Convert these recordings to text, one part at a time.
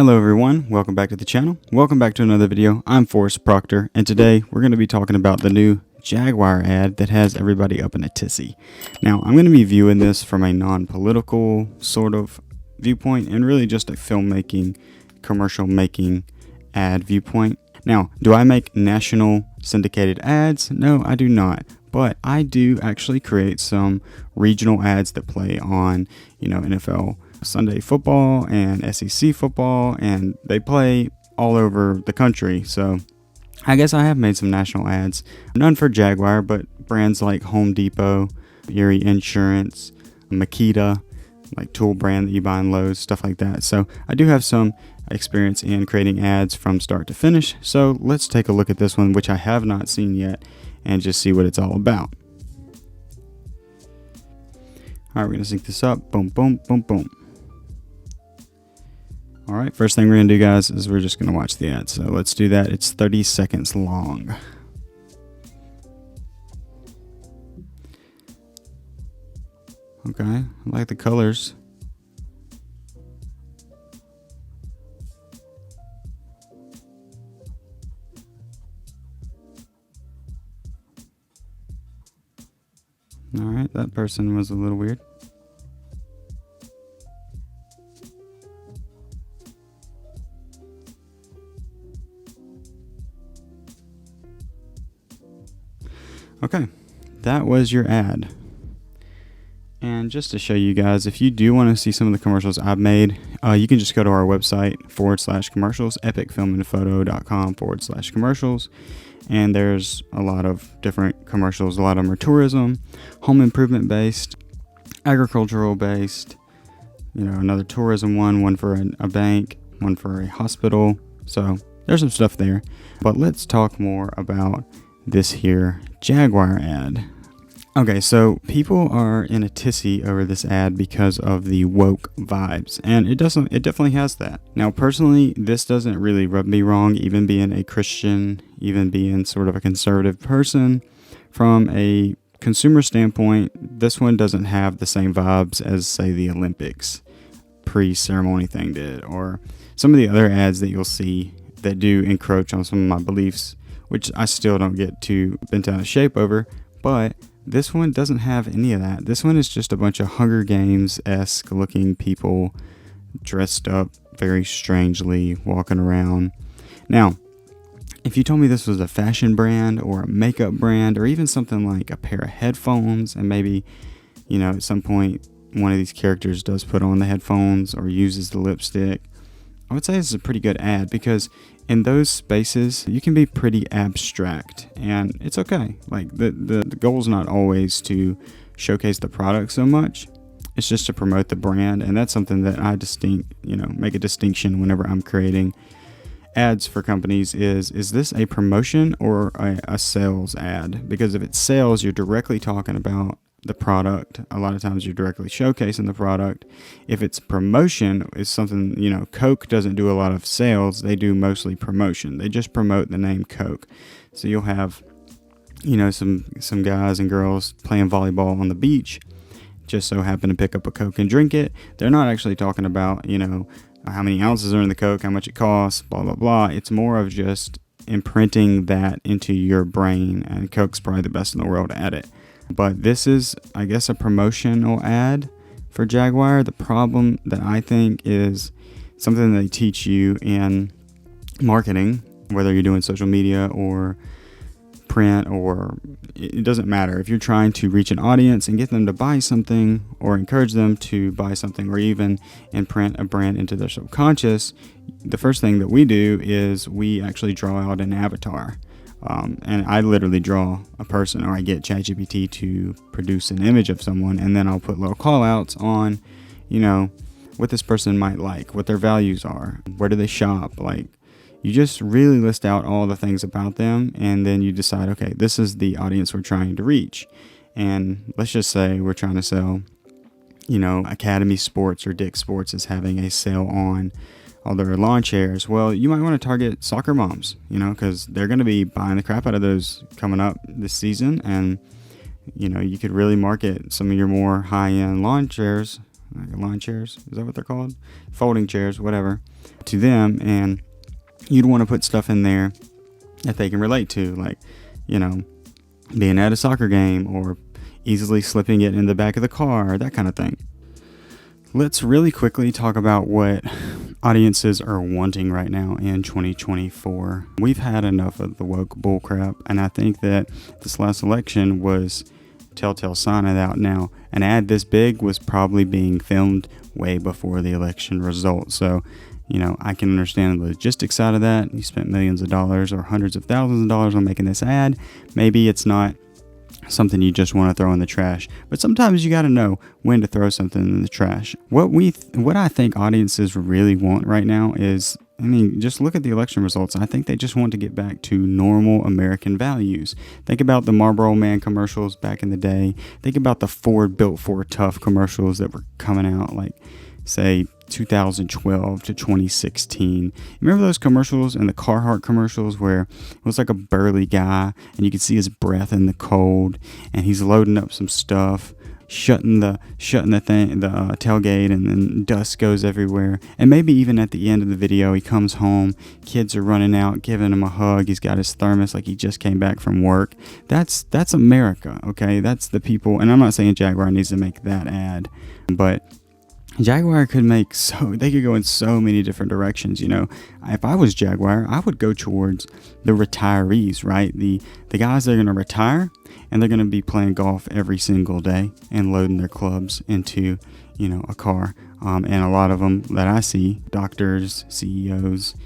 Hello everyone, welcome back to the channel. Welcome back to another video. I'm Forrest Proctor, and today we're going to be talking about the new Jaguar ad that has everybody up in a tizzy. Now, I'm going to be viewing this from a non-political sort of viewpoint and really just a filmmaking, commercial making ad viewpoint. Now, do I make national syndicated ads? No, I do not. But I do actually create some regional ads that play on, NFL Sunday football and SEC football, and they play all over the country. So I guess I have made some national ads. None for Jaguar, but brands like Home Depot, Erie Insurance, Makita, like tool brand that you buy in Lowe's, stuff like that. So I do have some experience in creating ads from start to finish. So let's take a look at this one, which I have not seen yet, and just see what it's all about. All right, we're gonna sync this up. Boom, boom, boom, boom. All right, first thing we're gonna do, guys, is we're just gonna watch the ad. So let's do that. It's 30 seconds long. Okay, I like the colors. All right, that person was a little weird. Okay, that was your ad. And just to show you guys, if you do want to see some of the commercials I've made, you can just go to our website /commercials, epicfilmandphoto.com/commercials. And there's a lot of different commercials. A lot of them are tourism, home improvement based, agricultural based, another tourism one for a bank, one for a hospital. So there's some stuff there. But let's talk more about this here Jaguar ad. Okay, so people are in a tizzy over this ad because of the woke vibes, and it definitely has that. Now, personally, this doesn't really rub me wrong, even being a Christian, even being sort of a conservative person. From a consumer standpoint, this one doesn't have the same vibes as, say, the Olympics pre-ceremony thing did, or some of the other ads that you'll see that do encroach on some of my beliefs, which I still don't get too bent out of shape over, but this one doesn't have any of that. This one is just a bunch of Hunger Games-esque looking people dressed up very strangely, walking around. Now, if you told me this was a fashion brand or a makeup brand or even something like a pair of headphones, and maybe, at some point one of these characters does put on the headphones or uses the lipstick, I would say this is a pretty good ad, because in those spaces you can be pretty abstract, and it's okay. Like the goal is not always to showcase the product so much. It's just to promote the brand, and that's something that I make a distinction whenever I'm creating ads for companies. Is this a promotion or a sales ad? Because if it's sales, you're directly talking about the product. A lot of times you're directly showcasing the product. If it's promotion, it's something, Coke doesn't do a lot of sales. They do mostly promotion. They just promote the name Coke. So you'll have, some guys and girls playing volleyball on the beach, just so happen to pick up a Coke and drink it. They're not actually talking about, how many ounces are in the Coke, how much it costs, blah, blah, blah. It's more of just imprinting that into your brain, and Coke's probably the best in the world at it. But this is, I guess, a promotional ad for Jaguar. The problem that I think is something they teach you in marketing, whether you're doing social media or print, or it doesn't matter. If you're trying to reach an audience and get them to buy something or encourage them to buy something, or even imprint a brand into their subconscious, the first thing that we do is we actually draw out an avatar. And I literally draw a person, or I get ChatGPT to produce an image of someone, and then I'll put little call outs on, what this person might like, what their values are, where do they shop. Like, you just really list out all the things about them, and then you decide, okay, this is the audience we're trying to reach. And let's just say we're trying to sell, Academy Sports or Dick's Sports is having a sale on all their lawn chairs. Well, you might want to target soccer moms, because they're going to be buying the crap out of those coming up this season. And, you could really market some of your more high-end lawn chairs like lawn chairs, is that what they're called? Folding chairs, whatever, to them, and you'd want to put stuff in there that they can relate to, like, being at a soccer game or easily slipping it in the back of the car, that kind of thing. Let's really quickly talk about what audiences are wanting right now in 2024. We've had enough of the woke bullcrap, and I think that this last election was telltale sign of that. Now, an ad this big was probably being filmed way before the election results, so I can understand the logistics side of that. You spent millions of dollars or hundreds of thousands of dollars on making this ad. Maybe it's not something you just want to throw in the trash, but sometimes you got to know when to throw something in the trash. What I think audiences really want right now is, just look at the election results. I think they just want to get back to normal American values. Think about the Marlboro Man commercials back in the day. Think about the Ford Built Ford Tough commercials that were coming out, like, say, 2012 to 2016. Remember those commercials and the Carhartt commercials where it was like a burly guy and you could see his breath in the cold and he's loading up some stuff, shutting the tailgate, and then dust goes everywhere. And maybe even at the end of the video, he comes home, kids are running out, giving him a hug. He's got his thermos like he just came back from work. That's America, okay? That's the people. And I'm not saying Jaguar needs to make that ad, but Jaguar could go in so many different directions. If I was Jaguar, I would go towards the retirees, right? The guys that are going to retire and they're going to be playing golf every single day and loading their clubs into, a car. And a lot of them that I see, doctors, CEOs,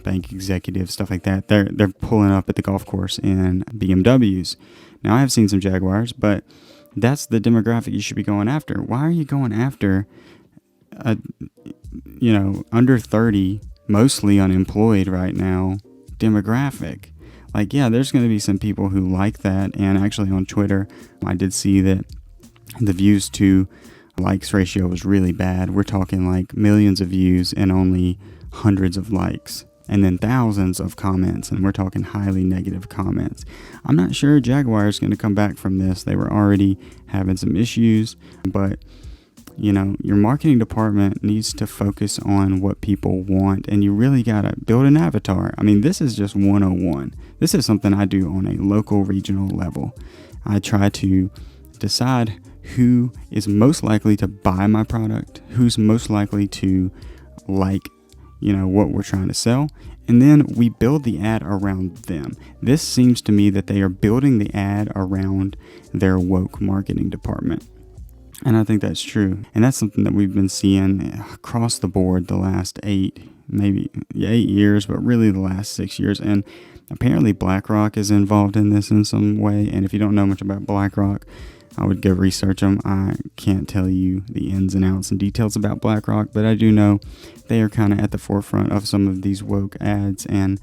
bank executives, stuff like that, they're pulling up at the golf course in BMWs. Now, I have seen some Jaguars, but that's the demographic you should be going after. Why are you going after under 30, mostly unemployed right now demographic? Like, yeah, there's going to be some people who like that. And actually on Twitter, I did see that the views to likes ratio was really bad. We're talking like millions of views and only hundreds of likes, and then thousands of comments, and we're talking highly negative comments. I'm not sure Jaguar is going to come back from this. They were already having some issues, but your marketing department needs to focus on what people want, and you really got to build an avatar. This is just 101. This is something I do on a local, regional level. I try to decide who is most likely to buy my product, who's most likely to like, what we're trying to sell, and then we build the ad around them. This seems to me that they are building the ad around their woke marketing department. And I think that's true. And that's something that we've been seeing across the board the last 8 years, but really the last 6 years. And apparently Blackrock is involved in this in some way. And if you don't know much about Blackrock, I would go research them. I can't tell you the ins and outs and details about Blackrock, but I do know they are kind of at the forefront of some of these woke ads. And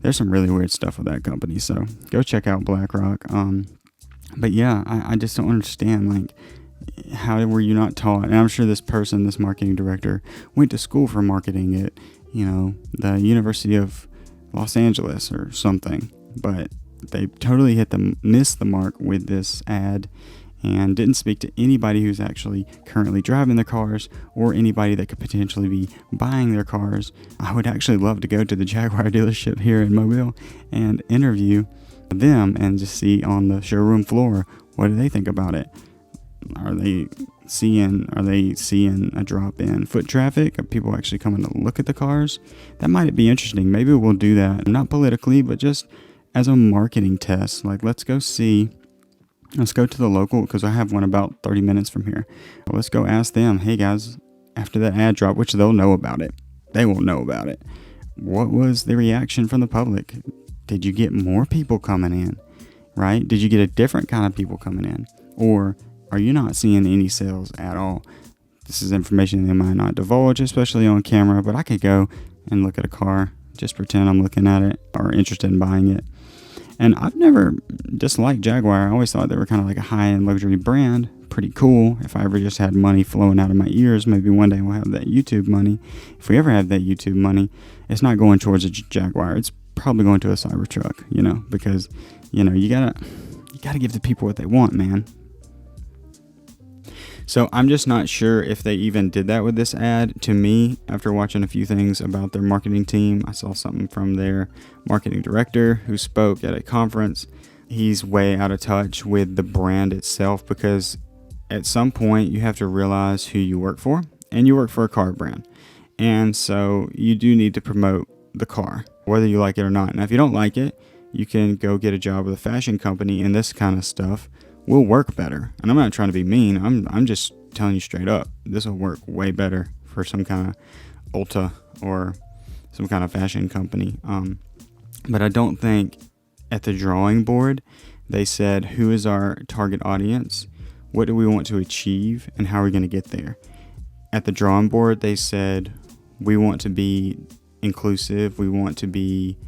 there's some really weird stuff with that company. So go check out Blackrock. But yeah, I just don't understand, how were you not taught? And I'm sure this marketing director, went to school for marketing at, the University of Los Angeles or something. But they totally missed the mark with this ad and didn't speak to anybody who's actually currently driving the cars or anybody that could potentially be buying their cars. I would actually love to go to the Jaguar dealership here in Mobile and interview them and just see on the showroom floor, what do they think about it? Are they seeing a drop in foot traffic? Are people actually coming to look at the cars? That might be interesting. Maybe we'll do that, not politically, but just as a marketing test. Let's go to the local, because I have one about 30 minutes from here. Let's go ask them, hey guys, after that ad drop, which they'll know about it. They won't know about it. What was the reaction from the public? Did you get more people coming in, right? Did you get a different kind of people coming in? Or are you not seeing any sales at all? This is information they might not divulge, especially on camera, but I could go and look at a car, just pretend I'm looking at it or interested in buying it. And I've never disliked Jaguar. I always thought they were kind of like a high-end luxury brand. Pretty cool. If I ever just had money flowing out of my ears, maybe one day we'll have that YouTube money. If we ever have that YouTube money, it's not going towards a Jaguar. It's probably going to a Cybertruck, because, you gotta give the people what they want, man. So I'm just not sure if they even did that with this ad. To me, after watching a few things about their marketing team, I saw something from their marketing director who spoke at a conference. He's way out of touch with the brand itself, because at some point you have to realize who you work for, and you work for a car brand. And so you do need to promote the car, whether you like it or not. Now, if you don't like it, you can go get a job with a fashion company, and this kind of stuff will work better. And I'm not trying to be mean. I'm just telling you straight up. This will work way better for some kind of Ulta or some kind of fashion company. But I don't think at the drawing board they said, who is our target audience? What do we want to achieve? And how are we going to get there? At the drawing board, they said, we want to be inclusive. We want to be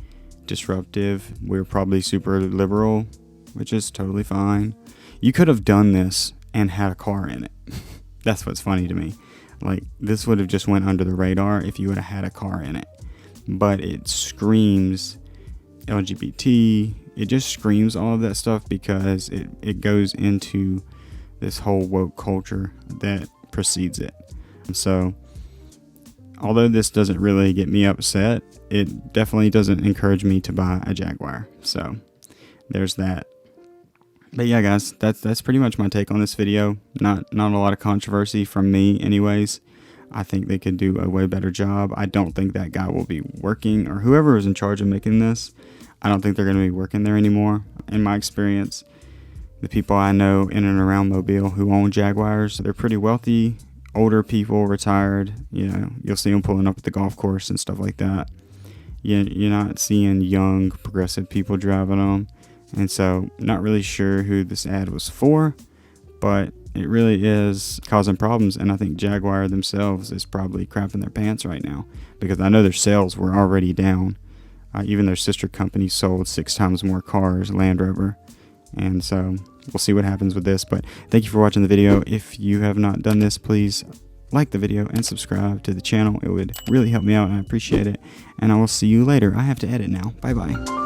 disruptive. We're probably super liberal, which is totally fine. You could have done this and had a car in it. That's what's funny to me. Like, this would have just went under the radar if you would have had a car in it. But it screams LGBT. It just screams all of that stuff, because it goes into this whole woke culture that precedes it. So although this doesn't really get me upset, it definitely doesn't encourage me to buy a Jaguar. So there's that. But yeah, guys, that's pretty much my take on this video. Not a lot of controversy from me anyways. I think they could do a way better job. I don't think that guy will be working, or whoever is in charge of making this, I don't think they're going to be working there anymore. In my experience, the people I know in and around Mobile who own Jaguars, they're pretty wealthy, older people, retired. You know, you'll see them pulling up at the golf course and stuff like that. You're not seeing young, progressive people driving them. And so, not really sure who this ad was for, but it really is causing problems. And I think Jaguar themselves is probably crapping their pants right now, because I know their sales were already down. Even their sister company sold 6 times more cars, Land Rover. And so we'll see what happens with this. But thank you for watching the video. If you have not done this, please like the video and subscribe to the channel. It would really help me out, and I appreciate it. And I will see you later. I have to edit now. Bye-bye.